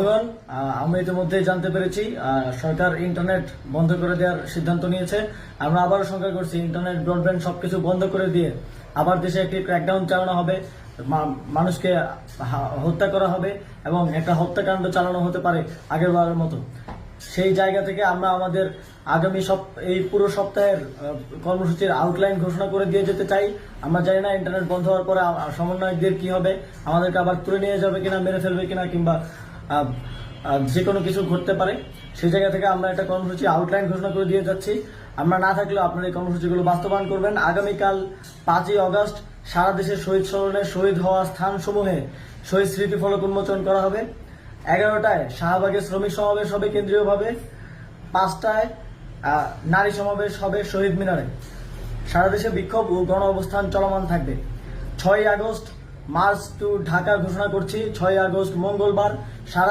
বন্ধুগণ, আমি ইতিমধ্যেই জানতে পেরেছি সরকার ইন্টারনেট বন্ধ করে দেওয়ার সিদ্ধান্ত নিয়েছে। আমরা আবারও শঙ্কা করছি, ইন্টারনেট ব্রডব্যান্ড সবকিছু বন্ধ করে দিয়ে আবার দেশে একটি ক্র্যাকডাউন চালানো হবে, মানুষকে হত্যা করা হবে এবং একটা হত্যাকাণ্ড চালানো হতে পারে আগের বারের মতো। সেই জায়গা থেকে আমরা আমাদের আগামী এই পুরো সপ্তাহের কর্মসূচির আউটলাইন ঘোষণা করে দিয়ে যেতে চাই। আমরা জানি না ইন্টারনেট বন্ধ হওয়ার পরে সমন্বয়কদের কি হবে, আমাদেরকে আবার তুলে নিয়ে যাবে কিনা, মেরে ফেলবে কিনা, কিংবা যে কোনো কিছু ঘটতে পারে। সেই জায়গা থেকে আমরা একটা কর্মসূচি আউটলাইন ঘোষণা করে দিয়ে যাচ্ছি। আমরা না থাকলেও আপনারা এই কর্মসূচিগুলো বাস্তবায়ন করবেন। আগামীকাল 5ই অগস্ট সারা দেশে শহীদ স্মরণে শহীদ হওয়া স্থানসমূহে শহীদ স্মৃতিফলক উন্মোচন করা হবে। 11টায় শাহবাগে শ্রমিক সমাবেশ হবে কেন্দ্রীয়ভাবে, 5টায় নারী সমাবেশ হবে শহীদ মিনারে। সারা দেশে বিক্ষোভ ও গণ অবস্থান চলমান থাকবে। 6ই আগস্ট মার্চ টু ঢাকা ঘোষণা করছি। 6ই আগস্ট মঙ্গলবার সারা